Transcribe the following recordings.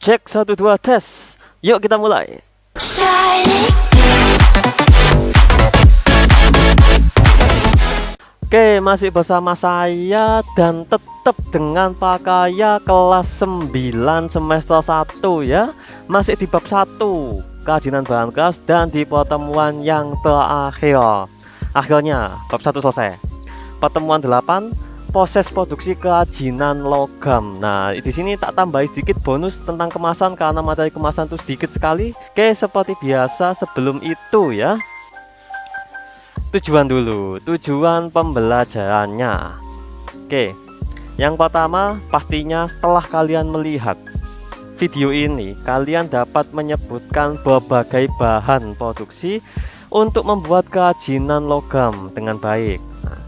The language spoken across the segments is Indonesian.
Cek 1 2 tes. Yuk kita mulai. Oke, masih bersama saya dan tetap dengan Pak Kaya kelas 9 semester 1 ya. Masih di bab 1, kerajinan bahan gas, dan di pertemuan yang terakhir. Akhirnya bab 1 selesai. Pertemuan 8, proses produksi kerajinan logam. Nah, di sini tak tambahi sedikit bonus tentang kemasan karena materi kemasan itu sedikit sekali. Oke, seperti biasa sebelum itu ya. Tujuan dulu, tujuan pembelajarannya. Oke, yang pertama pastinya setelah kalian melihat video ini, kalian dapat menyebutkan berbagai bahan produksi untuk membuat kerajinan logam dengan baik. Nah,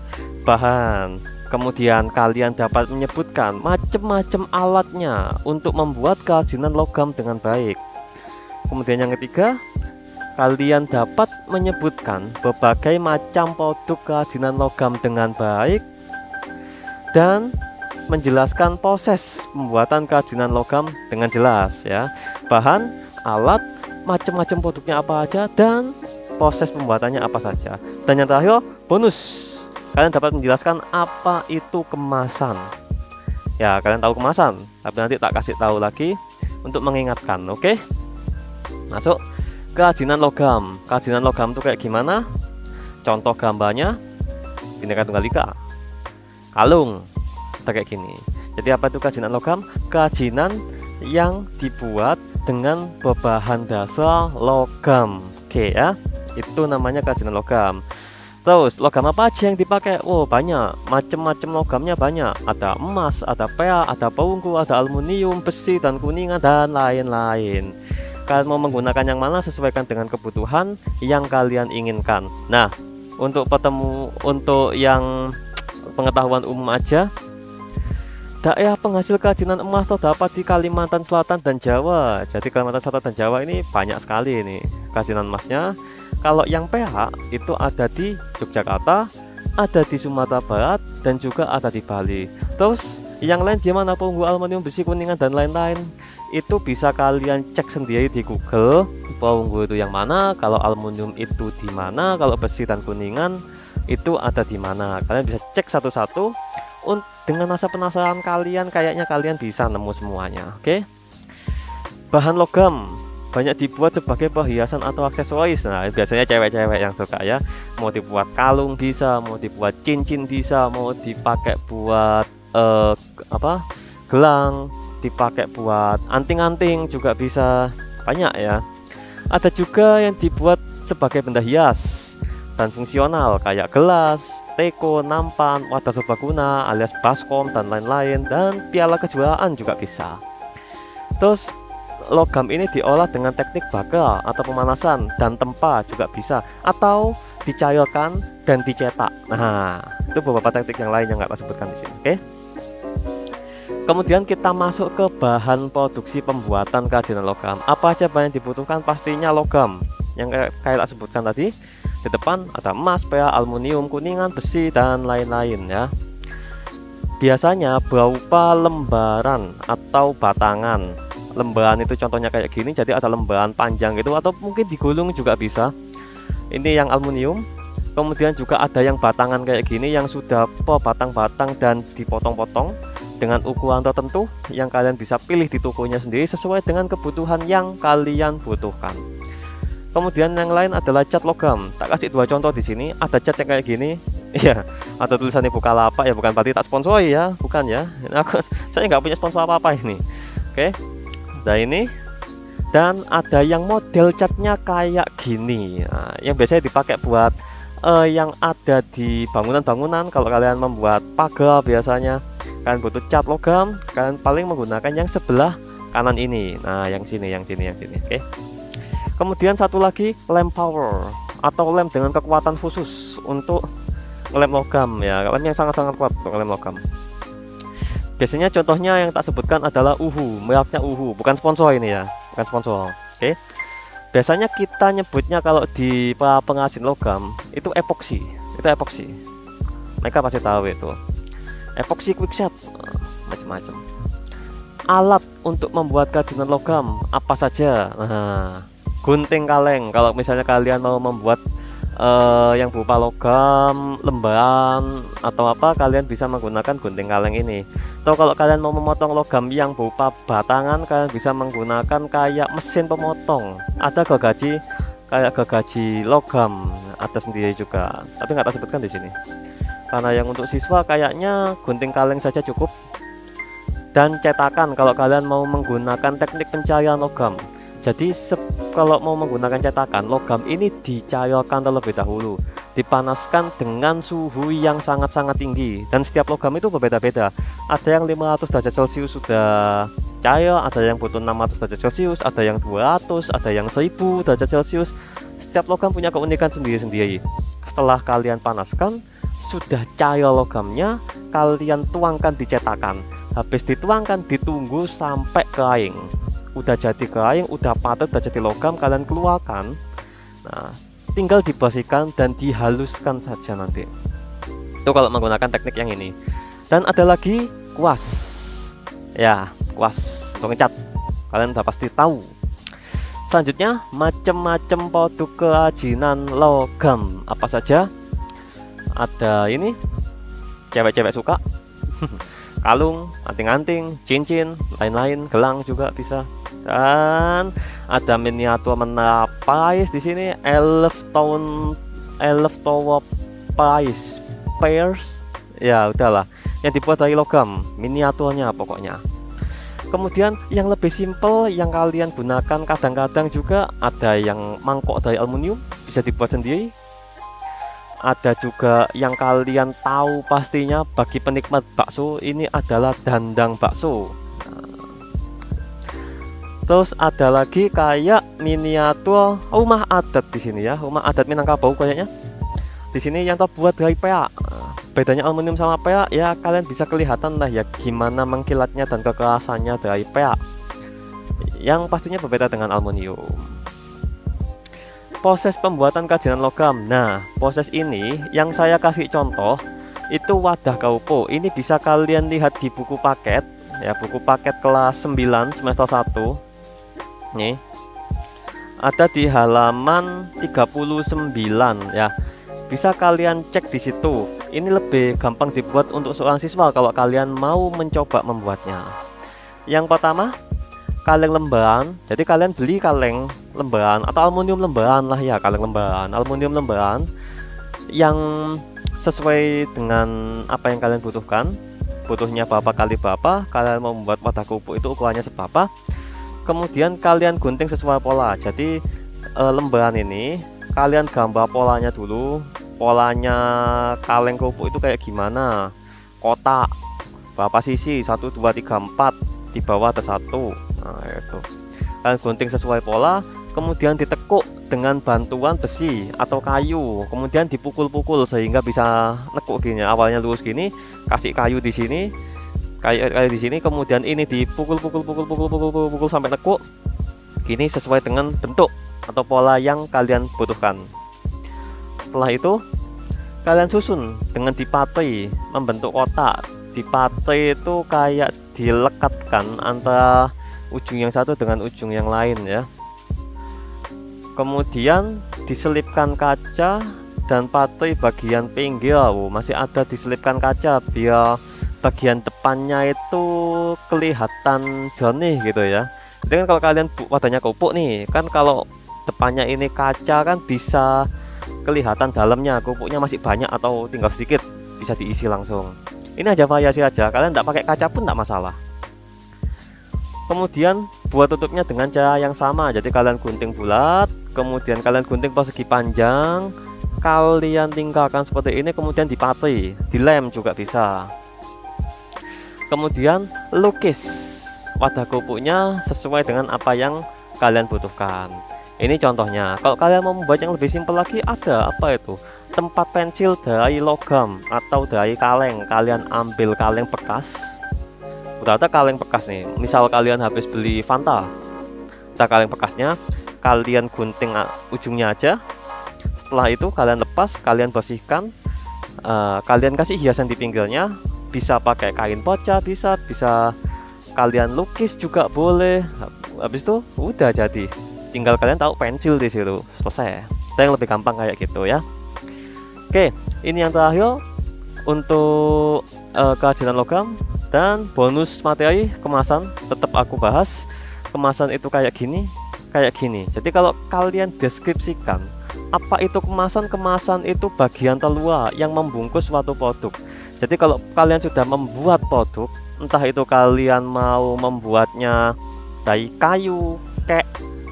bahan. Kemudian kalian dapat menyebutkan macam-macam alatnya untuk membuat kerajinan logam dengan baik. Kemudian yang ketiga, kalian dapat menyebutkan berbagai macam produk kerajinan logam dengan baik dan menjelaskan proses pembuatan kerajinan logam dengan jelas ya. Bahan, alat, macam-macam produknya apa aja, dan proses pembuatannya apa saja. Dan yang terakhir, bonus. Kalian dapat menjelaskan apa itu kemasan. Ya, kalian tahu kemasan, tapi nanti tak kasih tahu lagi untuk mengingatkan, oke? Masuk kerajinan logam. Kerajinan logam itu kayak gimana? Contoh gambarnya Bhinneka Tunggal Ika. Kalung kayak gini. Jadi apa itu kerajinan logam? Kerajinan yang dibuat dengan berbahan dasar logam. Oke ya. Itu namanya kerajinan logam. Terus logam apa aja yang dipakai? Oh, banyak, macam-macam logamnya banyak. Ada emas, ada perak, ada perunggu, ada aluminium, besi, dan kuningan, dan lain-lain. Kalian mau menggunakan yang mana sesuaikan dengan kebutuhan yang kalian inginkan. Nah, untuk yang pengetahuan umum aja, daerah penghasil kerajinan emas terdapat di Kalimantan Selatan dan Jawa. Jadi Kalimantan Selatan dan Jawa ini banyak sekali ini kerajinan emasnya. Kalau yang perak itu ada di Yogyakarta, ada di Sumatera Barat, dan juga ada di Bali. Terus yang lain di mana? Perunggu, aluminium, besi, kuningan, dan lain-lain. Itu bisa kalian cek sendiri di Google. Perunggu itu yang mana? Kalau aluminium itu di mana? Kalau besi dan kuningan itu ada di mana? Kalian bisa cek satu-satu. Dengan rasa penasaran kalian, kayaknya kalian bisa nemu semuanya. Oke? Bahan logam banyak dibuat sebagai perhiasan atau aksesoris. Nah, biasanya cewek-cewek yang suka ya. Mau dibuat kalung bisa, mau dibuat cincin bisa, mau dipakai buat gelang, dipakai buat anting-anting juga bisa. Banyak ya. Ada juga yang dibuat sebagai benda hias dan fungsional kayak gelas, teko, nampan, wadah serbaguna alias baskom, dan lain-lain, dan piala kejuaraan juga bisa. Terus logam ini diolah dengan teknik bakar atau pemanasan dan tempa juga bisa, atau dicairkan dan dicetak. Nah, itu beberapa teknik yang lain yang nggak saya sebutkan di sini. Oke. Kemudian kita masuk ke bahan produksi pembuatan kerajinan logam. Apa aja bahan yang dibutuhkan? Pastinya logam. Yang kayak tak sebutkan tadi. Di depan ada emas, perak, aluminium, kuningan, besi, dan lain-lain ya. Biasanya berupa lembaran atau batangan. Lembaran itu contohnya kayak gini, jadi ada lembaran panjang gitu, atau mungkin digulung juga bisa. Ini yang aluminium. Kemudian juga ada yang batangan kayak gini yang sudah per batang-batang dan dipotong-potong dengan ukuran tertentu yang kalian bisa pilih di tokonya sendiri sesuai dengan kebutuhan yang kalian butuhkan. Kemudian yang lain adalah cat logam. Tak kasih dua contoh di sini. Ada cat yang kayak gini. Iya, ada tulisannya Bukalapak ya, bukan berarti tak sponsori ya, bukan ya. Saya nggak punya sponsor apa-apa ini. Oke. Nah ini, dan ada yang model catnya kayak gini. Nah, yang biasanya dipakai buat yang ada di bangunan-bangunan. Kalau kalian membuat pagar biasanya kalian butuh cat logam, kalian paling menggunakan yang sebelah kanan ini. Nah, yang sini. Oke. Kemudian satu lagi, lem power atau lem dengan kekuatan khusus untuk lem logam ya. Lem yang sangat-sangat kuat untuk lem logam. Biasanya contohnya yang tak sebutkan adalah Uhu, mereknya Uhu, bukan sponsor ini ya, bukan sponsor. Oke. Biasanya kita nyebutnya kalau di pengrajin logam itu epoksi, Mereka pasti tahu itu. Epoksi quickset, macam-macam. Alat untuk membuat kerajinan logam apa saja? Nah, gunting kaleng. Kalau misalnya kalian mau membuat yang berupa logam, lembaran atau apa, kalian bisa menggunakan gunting kaleng ini. Atau kalau kalian mau memotong logam yang berupa batangan, kalian bisa menggunakan kayak mesin pemotong. Ada gergaji, kayak gergaji logam, ada sendiri juga. Tapi nggak tak sebutkan di sini. Karena yang untuk siswa kayaknya gunting kaleng saja cukup. Dan cetakan kalau kalian mau menggunakan teknik pencahayaan logam. Jadi kalau mau menggunakan cetakan, logam ini dicairkan terlebih dahulu, dipanaskan dengan suhu yang sangat-sangat tinggi. Dan setiap logam itu berbeda-beda. Ada yang 500 derajat Celcius sudah cair, ada yang butuh 600 derajat Celcius, ada yang 200, ada yang 1000 derajat Celcius. Setiap logam punya keunikan sendiri-sendiri. Setelah kalian panaskan, sudah cair logamnya, kalian tuangkan di cetakan. Habis dituangkan, ditunggu sampai kering. Udah jadi kering, udah padat, udah jadi logam, kalian keluarkan. Nah, tinggal dibersihkan dan dihaluskan saja nanti. Itu kalau menggunakan teknik yang ini. Dan ada lagi kuas. Ya, kuas untuk ngecat. Kalian udah pasti tahu. Selanjutnya, macam-macam produk kerajinan logam. Apa saja? Ada ini, cewek-cewek suka. Kalung, anting-anting, cincin, lain-lain, gelang juga bisa. Dan ada miniatur menara Pais di sini, Elf Tower Pairs. Ya udahlah, yang dibuat dari logam, miniaturnya pokoknya. Kemudian yang lebih simple yang kalian gunakan kadang-kadang juga ada yang mangkok dari aluminium, bisa dibuat sendiri. Ada juga yang kalian tahu pastinya bagi penikmat bakso, ini adalah dandang bakso. Terus ada lagi kayak miniatur rumah adat di sini ya, rumah adat Minangkabau kayaknya. Di sini yang terbuat dari perak. Bedanya aluminium sama perak ya, kalian bisa kelihatan lah ya gimana mengkilatnya dan kekerasannya dari perak. Yang pastinya berbeda dengan aluminium. Proses pembuatan kerajinan logam. Nah, proses ini yang saya kasih contoh itu wadah kaupo. Ini bisa kalian lihat di buku paket ya, buku paket kelas 9 semester 1. Nih. Ada di halaman 39 ya. Bisa kalian cek di situ. Ini lebih gampang dibuat untuk seorang siswa kalau kalian mau mencoba membuatnya. Yang pertama, kaleng lembaran. Jadi kalian beli kaleng lembaran atau aluminium lembaran lah ya, kaleng lembaran, aluminium lembaran yang sesuai dengan apa yang kalian butuhkan. Butuhnya berapa kali berapa, kalian mau membuat wadah kupu itu ukurannya seberapa. Kemudian kalian gunting sesuai pola. Jadi lembaran ini kalian gambar polanya dulu. Polanya kaleng kupu itu kayak gimana? Kotak, berapa sisi? 1, 2, 3, 4. Di bawah ada 1. Nah, itu. Kalian gunting sesuai pola, kemudian ditekuk dengan bantuan besi atau kayu, kemudian dipukul-pukul sehingga bisa nekuk gini. Awalnya lurus gini, kasih kayu di sini, kayu di sini, kemudian ini dipukul-pukul sampai nekuk. Gini sesuai dengan bentuk atau pola yang kalian butuhkan. Setelah itu, kalian susun dengan dipatri membentuk kotak. Dipatri itu kayak dilekatkan antara ujung yang satu dengan ujung yang lain ya. Kemudian diselipkan kaca dan patri bagian pinggir. Masih ada diselipkan kaca biar bagian depannya itu kelihatan jernih gitu ya. Jadi kan kalau kalian wadahnya kupuk nih, kan kalau depannya ini kaca kan bisa kelihatan dalamnya, kupuknya masih banyak atau tinggal sedikit, bisa diisi langsung. Ini aja variasi aja, kalian tidak pakai kaca pun tidak masalah. Kemudian buat tutupnya dengan cara yang sama. Jadi kalian gunting bulat, kemudian kalian gunting persegi panjang, kalian tinggalkan seperti ini, kemudian dipatri, dilem juga bisa. Kemudian lukis wadah kupuknya sesuai dengan apa yang kalian butuhkan. Ini contohnya. Kalau kalian mau membuat yang lebih simpel lagi, ada apa itu? Tempat pensil dari logam atau dari kaleng. Kalian ambil kaleng bekas. Udah ada kaleng bekas nih. Misal kalian habis beli Fanta, ada kaleng bekasnya, kalian gunting ujungnya aja. Setelah itu kalian lepas, kalian bersihkan, kalian kasih hiasan di pinggirnya. Bisa pakai kain poca, bisa kalian lukis juga boleh. Habis itu udah jadi, tinggal kalian tahu pensil di situ, selesai. Ada yang lebih gampang kayak gitu ya. Oke, ini yang terakhir untuk kerajinan logam. Dan bonus materi kemasan tetap aku bahas. Kemasan itu kayak gini. Jadi kalau kalian deskripsikan apa itu kemasan, kemasan itu bagian terluar yang membungkus suatu produk. Jadi kalau kalian sudah membuat produk, entah itu kalian mau membuatnya dari kayu kek,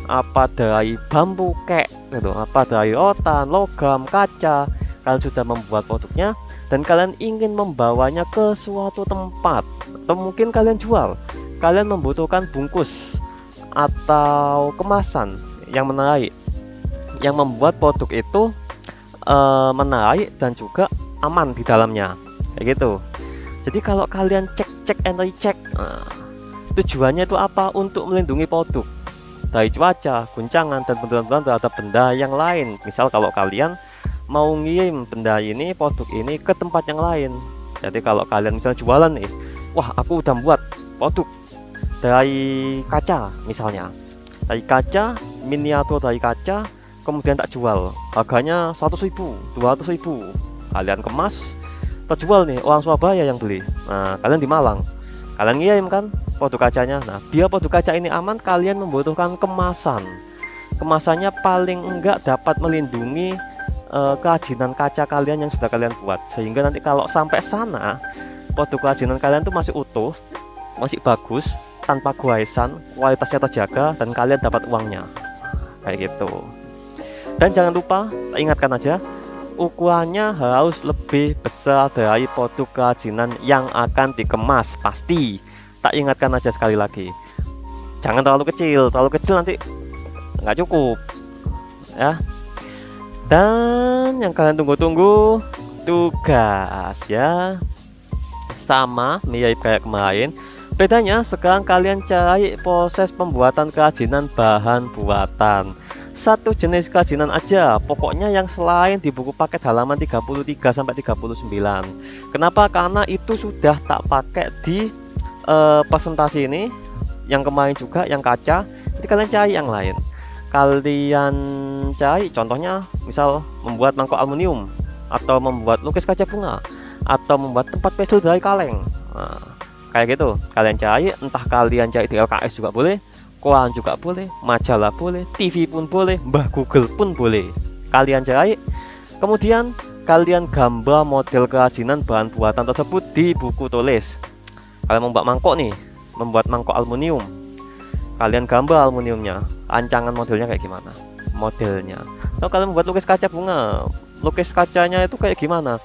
apa dari bambu kek gitu, apa dari rotan, logam, kaca, kalian sudah membuat produknya dan kalian ingin membawanya ke suatu tempat, atau mungkin kalian jual, kalian membutuhkan bungkus atau kemasan yang menarik, yang membuat produk itu menarik dan juga aman di dalamnya, kayak gitu. Jadi kalau kalian cek and recheck, tujuannya itu apa? Untuk melindungi produk dari cuaca, guncangan, dan benturan-benturan terhadap benda yang lain. Misal kalau kalian mau ngirim benda ini, produk ini ke tempat yang lain. Jadi kalau kalian misalnya jualan nih, wah aku udah buat produk dari kaca misalnya, dari kaca, miniatur dari kaca, kemudian tak jual, harganya 100.000, 200.000, kalian kemas, terjual nih, orang Surabaya yang beli. Nah kalian di Malang, kalian ngirim kan produk kacanya. Nah biar produk kaca ini aman, kalian membutuhkan kemasan. Kemasannya paling enggak dapat melindungi kerajinan kaca kalian yang sudah kalian buat, sehingga nanti kalau sampai sana produk kerajinan kalian tuh masih utuh, masih bagus, tanpa goresan, kualitasnya terjaga, dan kalian dapat uangnya, kayak gitu. Dan jangan lupa, ingatkan aja, ukurannya harus lebih besar dari produk kerajinan yang akan dikemas, pasti. Tak ingatkan aja sekali lagi, jangan terlalu kecil nanti nggak cukup ya. Dan yang kalian tunggu-tunggu, tugas ya, sama mirip kayak kemarin. Bedanya sekarang kalian cari proses pembuatan kerajinan bahan buatan. Satu jenis kerajinan aja, pokoknya yang selain di buku paket halaman 33 sampai 39. Kenapa? Karena itu sudah tak pakai di presentasi ini. Yang kemarin juga yang kaca, jadi kalian cari yang lain. Kalian cari contohnya, misal membuat mangkok aluminium, atau membuat lukis kaca bunga, atau membuat tempat pensil dari kaleng. Nah, kayak gitu kalian cari, entah kalian cari di LKS juga boleh, koran juga boleh, majalah boleh, TV pun boleh, Mbah Google pun boleh. Kalian cari, kemudian kalian gambar model kerajinan bahan buatan tersebut di buku tulis. Kalian membuat mangkok nih, membuat mangkok aluminium, kalian gambar aluminiumnya, rancangan modelnya kayak gimana, modelnya. Kalau kalian membuat lukis kaca bunga, lukis kacanya itu kayak gimana,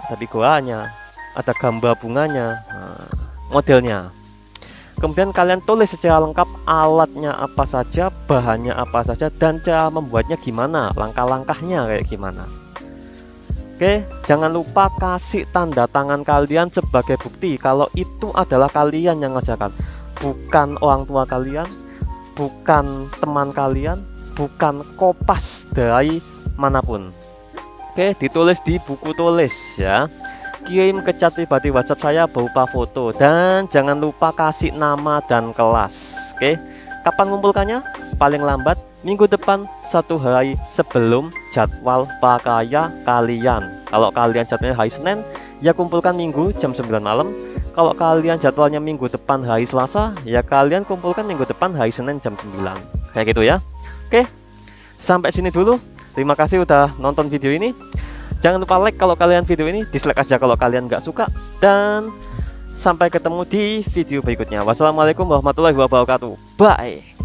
ada figuranya, ada gambar bunganya, modelnya. Kemudian kalian tulis secara lengkap alatnya apa saja, bahannya apa saja, dan cara membuatnya gimana, langkah-langkahnya kayak gimana. Oke, jangan lupa kasih tanda tangan kalian sebagai bukti kalau itu adalah kalian yang ngerjakan, bukan orang tua kalian, bukan teman kalian, bukan kopas dari manapun. Oke, ditulis di buku tulis ya. Kirim ke chat pribadi WhatsApp saya berupa foto, dan jangan lupa kasih nama dan kelas. Oke, kapan ngumpulkannya? Paling lambat minggu depan, 1 hari sebelum jadwal prakarya kalian. Kalau kalian jadwalnya hari Senin, ya kumpulkan Minggu jam 9 malam. Kalau kalian jadwalnya minggu depan hari Selasa, ya kalian kumpulkan minggu depan hari Senin jam 9. Kayak gitu ya. Oke, sampai sini dulu. Terima kasih udah nonton video ini. Jangan lupa like kalau kalian video ini, dislike aja kalau kalian nggak suka. Dan sampai ketemu di video berikutnya. Wassalamualaikum warahmatullahi wabarakatuh. Bye.